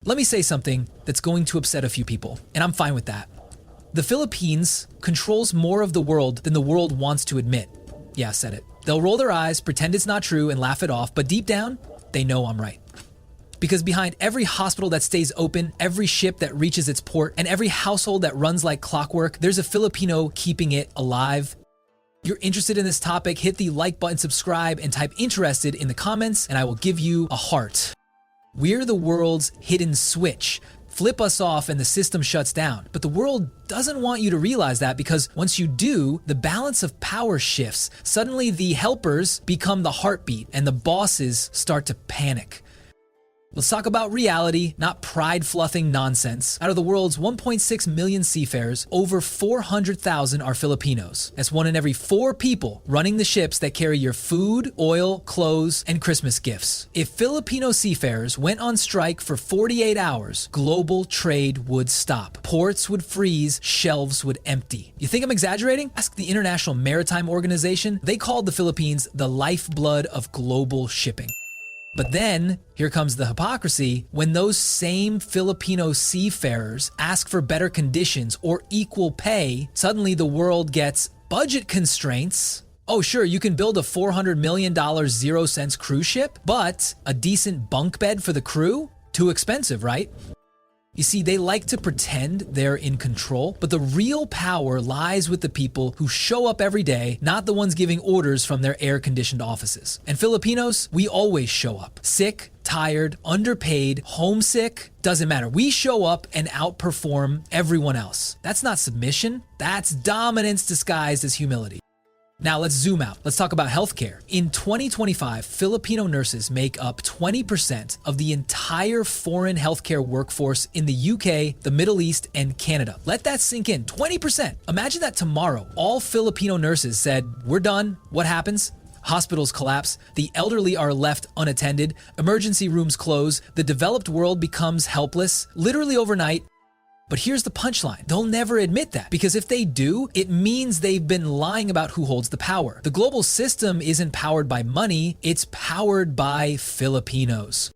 Let me say something that's going to upset a few people, and I'm fine with that. The Philippines controls more of the world than the world wants to admit. Yeah, I said it. They'll roll their eyes, pretend it's not true, and laugh it off, but deep down, they know I'm right. Because behind every hospital that stays open, every ship that reaches its port, and every household that runs like clockwork, there's a Filipino keeping it alive. You're interested in this topic, hit the like button, subscribe, and type interested in the comments, and I will give you a heart. We're the world's hidden switch. Flip us off and the system shuts down. But the world doesn't want you to realize that, because once you do, the balance of power shifts. Suddenly the helpers become the heartbeat and the bosses start to panic. Let's talk about reality, not pride-fluffing nonsense. Out of the world's 1.6 million seafarers, over 400,000 are Filipinos. That's 1 in every 4 people running the ships that carry your food, oil, clothes, and Christmas gifts. If Filipino seafarers went on strike for 48 hours, global trade would stop. Ports would freeze, shelves would empty. You think I'm exaggerating? Ask the International Maritime Organization. They called the Philippines the lifeblood of global shipping. But then, here comes the hypocrisy. When those same Filipino seafarers ask for better conditions or equal pay, suddenly the world gets budget constraints. Oh sure, you can build a $400 million 0-cents cruise ship, but a decent bunk bed for the crew? Too expensive, right? You see, they like to pretend they're in control, but the real power lies with the people who show up every day, not the ones giving orders from their air-conditioned offices. And Filipinos, we always show up. Sick, tired, underpaid, homesick, doesn't matter. We show up and outperform everyone else. That's not submission. That's dominance disguised as humility. Now let's zoom out. Let's talk about healthcare. In 2025, Filipino nurses make up 20% of the entire foreign healthcare workforce in the UK, the Middle East, and Canada. Let that sink in. 20%. Imagine that tomorrow, all Filipino nurses said, "We're done." What happens? Hospitals collapse, the elderly are left unattended, emergency rooms close, the developed world becomes helpless, literally overnight. But here's the punchline. They'll never admit that, because if they do, it means they've been lying about who holds the power. The global system isn't powered by money, it's powered by Filipinos.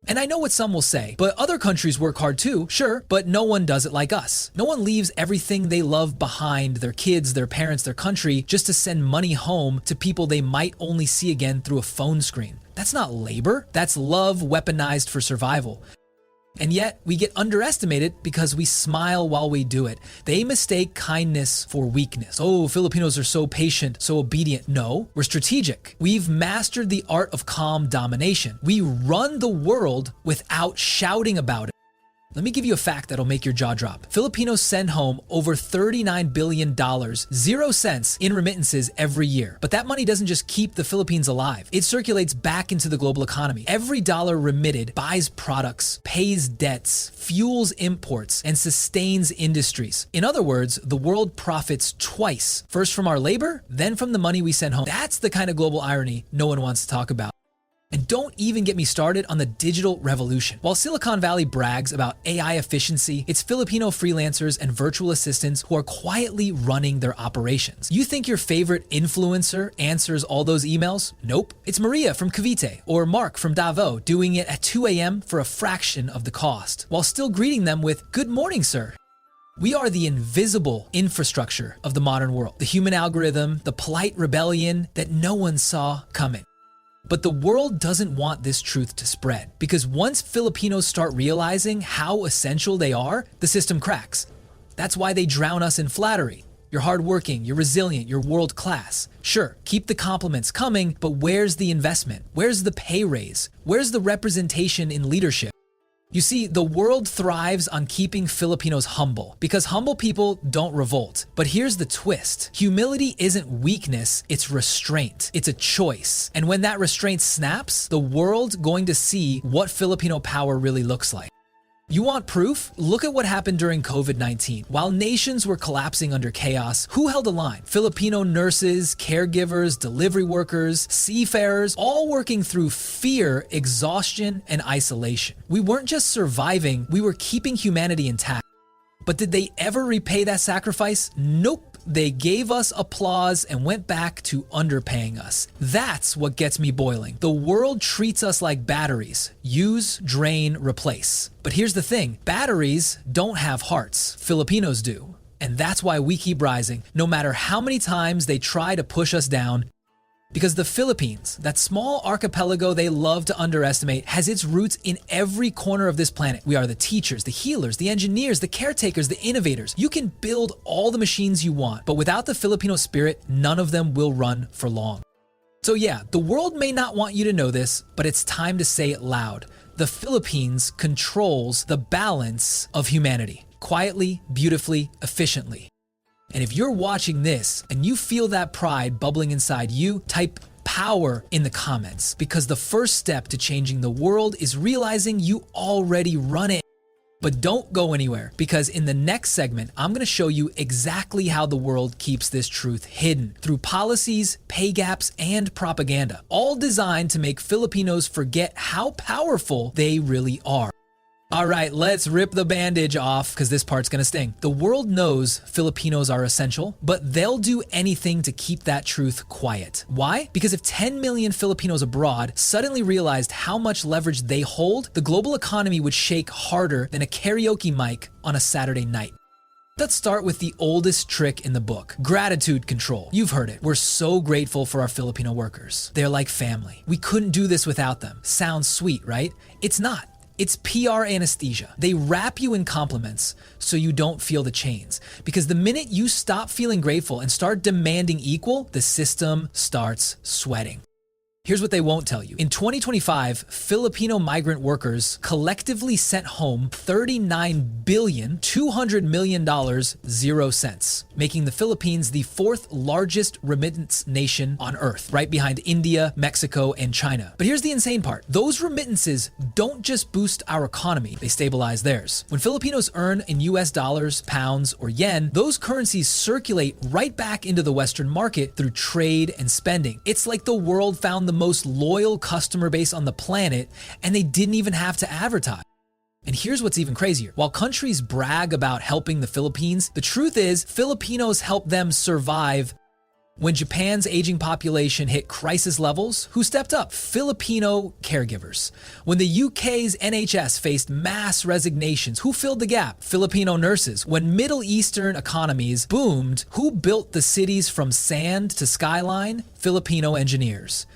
And I know what some will say, but other countries work hard too, sure, but no one does it like us. No one leaves everything they love behind, their kids, their parents, their country, just to send money home to people they might only see again through a phone screen. That's not labor, that's love weaponized for survival. And yet, we get underestimated because we smile while we do it. They mistake kindness for weakness. Oh, Filipinos are so patient, so obedient. No, we're strategic. We've mastered the art of calm domination. We run the world without shouting about it. Let me give you a fact that'll make your jaw drop. Filipinos send home over $39 billion, 0 cents, in remittances every year. But that money doesn't just keep the Philippines alive. It circulates back into the global economy. Every dollar remitted buys products, pays debts, fuels imports, and sustains industries. In other words, the world profits twice. First from our labor, then from the money we send home. That's the kind of global irony no one wants to talk about. And don't even get me started on the digital revolution. While Silicon Valley brags about AI efficiency, it's Filipino freelancers and virtual assistants who are quietly running their operations. You think your favorite influencer answers all those emails? Nope. It's Maria from Cavite or Mark from Davao doing it at 2 a.m. for a fraction of the cost, while still greeting them with, "Good morning, sir." We are the invisible infrastructure of the modern world, the human algorithm, the polite rebellion that no one saw coming. But the world doesn't want this truth to spread, because once Filipinos start realizing how essential they are, the system cracks. That's why they drown us in flattery. You're hardworking, you're resilient, you're world class. Sure, keep the compliments coming, but where's the investment? Where's the pay raise? Where's the representation in leadership? You see, the world thrives on keeping Filipinos humble, because humble people don't revolt. But here's the twist. Humility isn't weakness, it's restraint. It's a choice. And when that restraint snaps, the world's going to see what Filipino power really looks like. You want proof? Look at what happened during COVID-19. While nations were collapsing under chaos, who held the line? Filipino nurses, caregivers, delivery workers, seafarers, all working through fear, exhaustion, and isolation. We weren't just surviving, we were keeping humanity intact. But did they ever repay that sacrifice? Nope. They gave us applause and went back to underpaying us. That's what gets me boiling. The world treats us like batteries. Use, drain, replace. But here's the thing. Batteries don't have hearts. Filipinos do. And that's why we keep rising, no matter how many times they try to push us down. Because the Philippines, that small archipelago they love to underestimate, has its roots in every corner of this planet. We are the teachers, the healers, the engineers, the caretakers, the innovators. You can build all the machines you want, but without the Filipino spirit, none of them will run for long. So yeah, the world may not want you to know this, but it's time to say it loud. The Philippines controls the balance of humanity, quietly, beautifully, efficiently. And if you're watching this and you feel that pride bubbling inside you, type power in the comments, because the first step to changing the world is realizing you already run it. But don't go anywhere, because in the next segment, I'm going to show you exactly how the world keeps this truth hidden through policies, pay gaps, and propaganda, all designed to make Filipinos forget how powerful they really are. All right, let's rip the bandage off, because this part's gonna sting. The world knows Filipinos are essential, but they'll do anything to keep that truth quiet. Why? Because if 10 million Filipinos abroad suddenly realized how much leverage they hold, the global economy would shake harder than a karaoke mic on a Saturday night. Let's start with the oldest trick in the book, gratitude control. You've heard it. We're so grateful for our Filipino workers. They're like family. We couldn't do this without them. Sounds sweet, right? It's not. It's PR anesthesia. They wrap you in compliments so you don't feel the chains. Because the minute you stop feeling grateful and start demanding equal, the system starts sweating. Here's what they won't tell you. In 2025, Filipino migrant workers collectively sent home $39,200,000,000, 0 cents, making the Philippines the fourth largest remittance nation on earth, right behind India, Mexico, and China. But here's the insane part. Those remittances don't just boost our economy, they stabilize theirs. When Filipinos earn in US dollars, pounds, or yen, those currencies circulate right back into the Western market through trade and spending. It's like the world found the most loyal customer base on the planet, and they didn't even have to advertise. And here's what's even crazier. While countries brag about helping the Philippines, the truth is Filipinos help them survive. When Japan's aging population hit crisis levels, who stepped up? Filipino caregivers. When the UK's NHS faced mass resignations, who filled the gap? Filipino nurses. When Middle Eastern economies boomed, who built the cities from sand to skyline? Filipino engineers.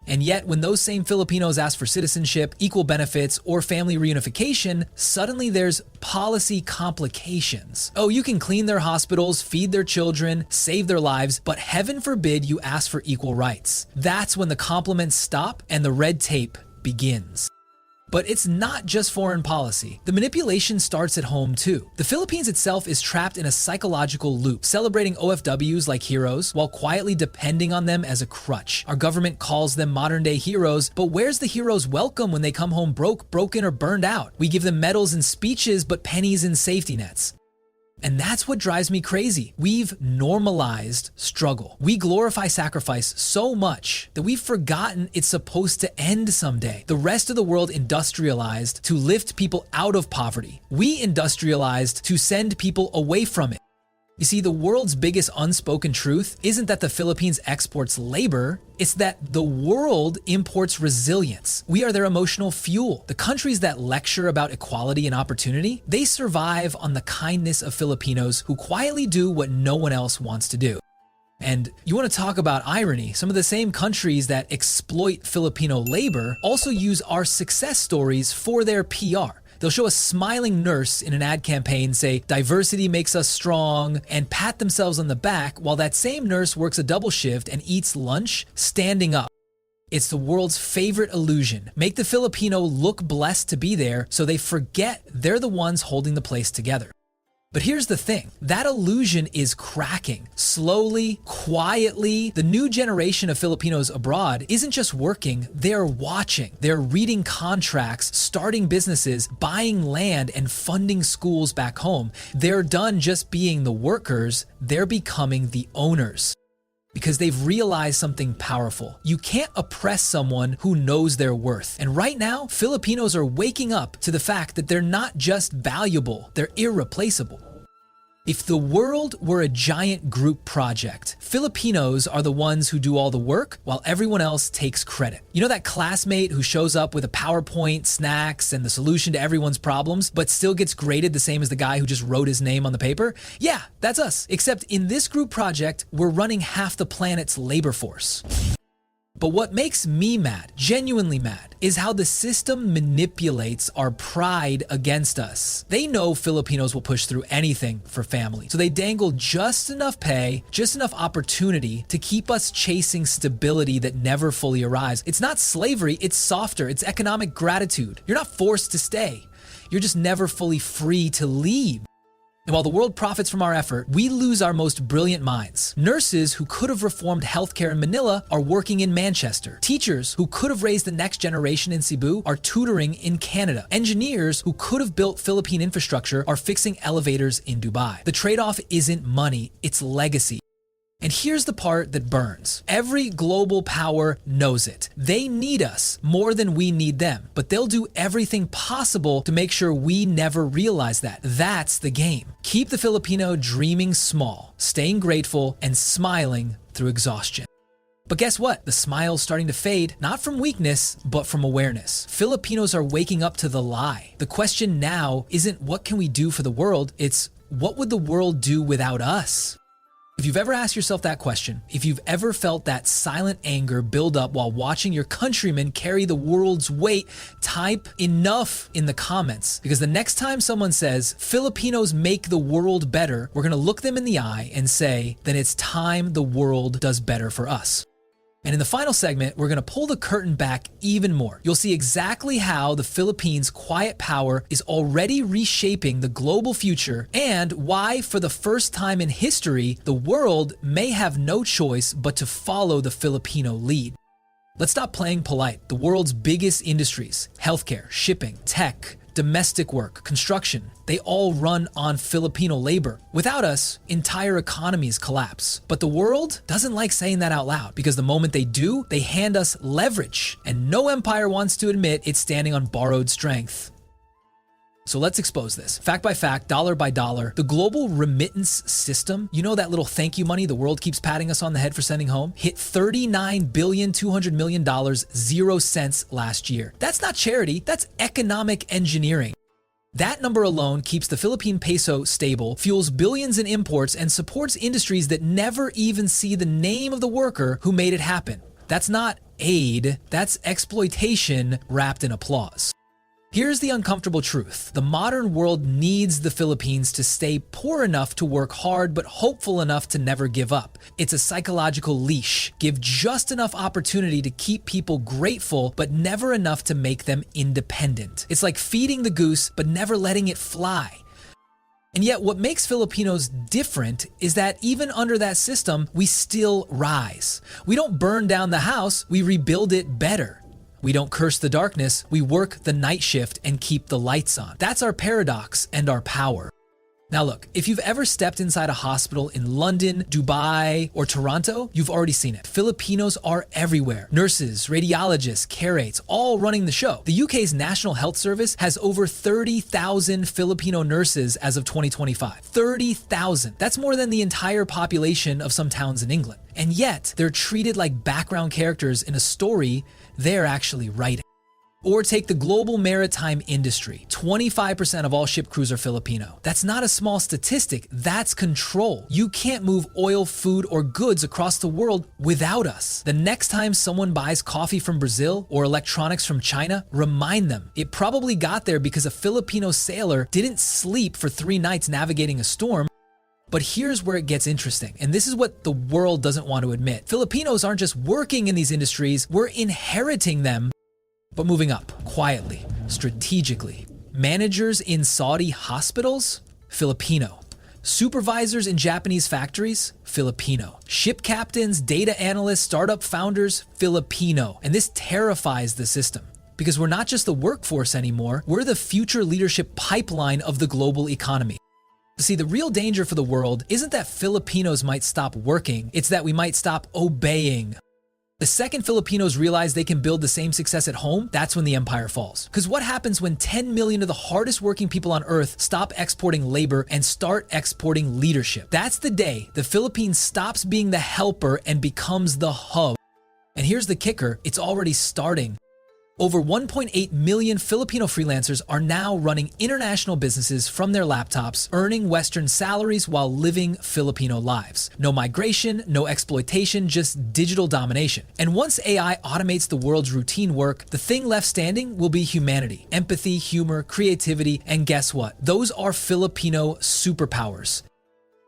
And yet, when those same Filipinos ask for citizenship, equal benefits, or family reunification, suddenly there's policy complications. Oh, you can clean their hospitals, feed their children, save their lives, but heaven forbid you ask for equal rights. That's when the compliments stop and the red tape begins. But it's not just foreign policy. The manipulation starts at home too. The Philippines itself is trapped in a psychological loop, celebrating OFWs like heroes while quietly depending on them as a crutch. Our government calls them modern-day heroes, but where's the heroes' welcome when they come home broke, broken, or burned out? We give them medals and speeches, but pennies and safety nets. And that's what drives me crazy. We've normalized struggle. We glorify sacrifice so much that we've forgotten it's supposed to end someday. The rest of the world industrialized to lift people out of poverty. We industrialized to send people away from it. You see, the world's biggest unspoken truth isn't that the Philippines exports labor, it's that the world imports resilience. We are their emotional fuel. The countries that lecture about equality and opportunity, they survive on the kindness of Filipinos who quietly do what no one else wants to do. And you want to talk about irony, some of the same countries that exploit Filipino labor also use our success stories for their PR. They'll show a smiling nurse in an ad campaign say, "Diversity makes us strong," and pat themselves on the back while that same nurse works a double shift and eats lunch standing up. It's the world's favorite illusion. Make the Filipino look blessed to be there so they forget they're the ones holding the place together. But here's the thing, that illusion is cracking. Slowly, quietly, the new generation of Filipinos abroad isn't just working, they're watching. They're reading contracts, starting businesses, buying land, and funding schools back home. They're done just being the workers, they're becoming the owners. Because they've realized something powerful. You can't oppress someone who knows their worth. And right now, Filipinos are waking up to the fact that they're not just valuable, they're irreplaceable. If the world were a giant group project, Filipinos are the ones who do all the work while everyone else takes credit. You know that classmate who shows up with a PowerPoint, snacks, and the solution to everyone's problems, but still gets graded the same as the guy who just wrote his name on the paper? Yeah, that's us. Except in this group project, we're running half the planet's labor force. But what makes me mad, genuinely mad, is how the system manipulates our pride against us. They know Filipinos will push through anything for family, so they dangle just enough pay, just enough opportunity to keep us chasing stability that never fully arrives. It's not slavery, it's softer, it's economic gratitude. You're not forced to stay. You're just never fully free to leave. And while the world profits from our effort, we lose our most brilliant minds. Nurses who could have reformed healthcare in Manila are working in Manchester. Teachers who could have raised the next generation in Cebu are tutoring in Canada. Engineers who could have built Philippine infrastructure are fixing elevators in Dubai. The trade-off isn't money, it's legacy. And here's the part that burns. Every global power knows it. They need us more than we need them, but they'll do everything possible to make sure we never realize that. That's the game. Keep the Filipino dreaming small, staying grateful, and smiling through exhaustion. But guess what? The smile's starting to fade, not from weakness, but from awareness. Filipinos are waking up to the lie. The question now isn't what can we do for the world, it's what would the world do without us? If you've ever asked yourself that question, if you've ever felt that silent anger build up while watching your countrymen carry the world's weight, type enough in the comments. Because the next time someone says, Filipinos make the world better, we're gonna look them in the eye and say, then it's time the world does better for us. And in the final segment, we're gonna pull the curtain back even more. You'll see exactly how the Philippines' quiet power is already reshaping the global future and why, for the first time in history, the world may have no choice but to follow the Filipino lead. Let's stop playing polite. The world's biggest industries, healthcare, shipping, tech, domestic work, construction, they all run on Filipino labor. Without us, entire economies collapse. But the world doesn't like saying that out loud because the moment they do, they hand us leverage. And no empire wants to admit it's standing on borrowed strength. So let's expose this. Fact by fact, dollar by dollar, the global remittance system, you know that little thank you money the world keeps patting us on the head for sending home, hit $39,200,000,000, 0 cents last year. That's not charity, that's economic engineering. That number alone keeps the Philippine peso stable, fuels billions in imports, and supports industries that never even see the name of the worker who made it happen. That's not aid, that's exploitation wrapped in applause. Here's the uncomfortable truth. The modern world needs the Philippines to stay poor enough to work hard but hopeful enough to never give up. It's a psychological leash. Give just enough opportunity to keep people grateful but never enough to make them independent. It's like feeding the goose but never letting it fly. And yet what makes Filipinos different is that even under that system, we still rise. We don't burn down the house, we rebuild it better. We don't curse the darkness, we work the night shift and keep the lights on. That's our paradox and our power. Now look, if you've ever stepped inside a hospital in London, Dubai, or Toronto, you've already seen it. Filipinos are everywhere. Nurses, radiologists, care aides, all running the show. The UK's National Health Service has over 30,000 Filipino nurses as of 2025. 30,000. That's more than the entire population of some towns in England. And yet, they're treated like background characters in a story they're actually writing. Or take the global maritime industry. 25% of all ship crews are Filipino. That's not a small statistic, that's control. You can't move oil, food, or goods across the world without us. The next time someone buys coffee from Brazil or electronics from China, remind them it probably got there because a Filipino sailor didn't sleep for 3 nights navigating a storm. But here's where it gets interesting, and this is what the world doesn't want to admit. Filipinos aren't just working in these industries, we're inheriting them. But moving up, quietly, strategically. Managers in Saudi hospitals? Filipino. Supervisors in Japanese factories? Filipino. Ship captains, data analysts, startup founders? Filipino. And this terrifies the system. Because we're not just the workforce anymore, we're the future leadership pipeline of the global economy. See, the real danger for the world isn't that Filipinos might stop working, it's that we might stop obeying. The second Filipinos realize they can build the same success at home, that's when the empire falls. Because what happens when 10 million of the hardest working people on earth stop exporting labor and start exporting leadership? That's the day the Philippines stops being the helper and becomes the hub. And here's the kicker, it's already starting. Over 1.8 million Filipino freelancers are now running international businesses from their laptops, earning Western salaries while living Filipino lives. No migration, no exploitation, just digital domination. And once AI automates the world's routine work, the thing left standing will be humanity, empathy, humor, creativity, and guess what? Those are Filipino superpowers.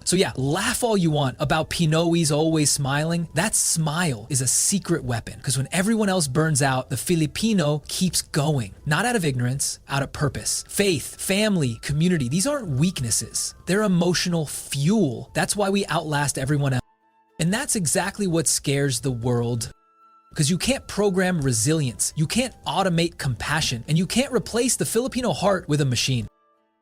So yeah, laugh all you want about Pinoy's always smiling. That smile is a secret weapon, because when everyone else burns out, the Filipino keeps going. Not out of ignorance, out of purpose. Faith, family, community, these aren't weaknesses. They're emotional fuel. That's why we outlast everyone else. And that's exactly what scares the world. Because you can't program resilience, you can't automate compassion, and you can't replace the Filipino heart with a machine.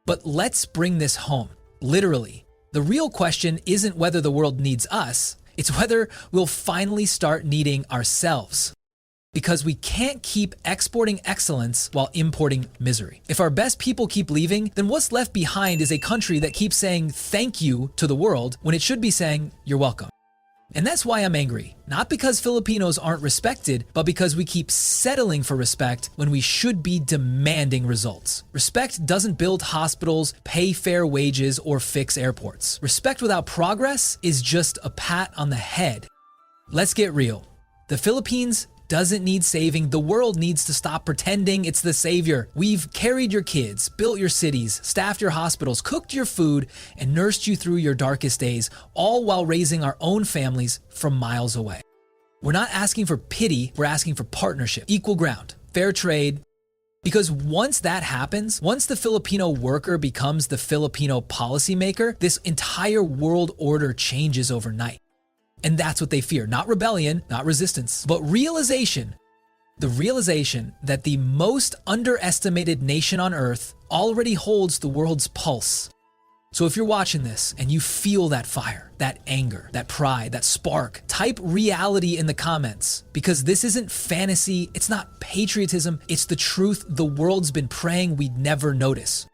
But let's bring this home, literally. The real question isn't whether the world needs us, it's whether we'll finally start needing ourselves. Because we can't keep exporting excellence while importing misery. If our best people keep leaving, then what's left behind is a country that keeps saying thank you to the world when it should be saying you're welcome. And that's why I'm angry. Not because Filipinos aren't respected, but because we keep settling for respect when we should be demanding results. Respect doesn't build hospitals, pay fair wages, or fix airports. Respect without progress is just a pat on the head. Let's get real. The Philippines doesn't need saving. The world needs to stop pretending it's the savior. We've carried your kids, built your cities, staffed your hospitals, cooked your food, and nursed you through your darkest days, all while raising our own families from miles away. We're not asking for pity, we're asking for partnership, equal ground, fair trade. Because once that happens, once the Filipino worker becomes the Filipino policymaker, this entire world order changes overnight. And that's what they fear. Not rebellion, not resistance, but realization. The realization that the most underestimated nation on earth already holds the world's pulse. So if you're watching this and you feel that fire, that anger, that pride, that spark, type reality in the comments, because this isn't fantasy, it's not patriotism, it's the truth the world's been praying we'd never notice.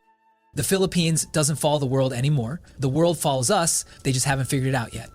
The Philippines doesn't follow the world anymore. The world follows us, they just haven't figured it out yet.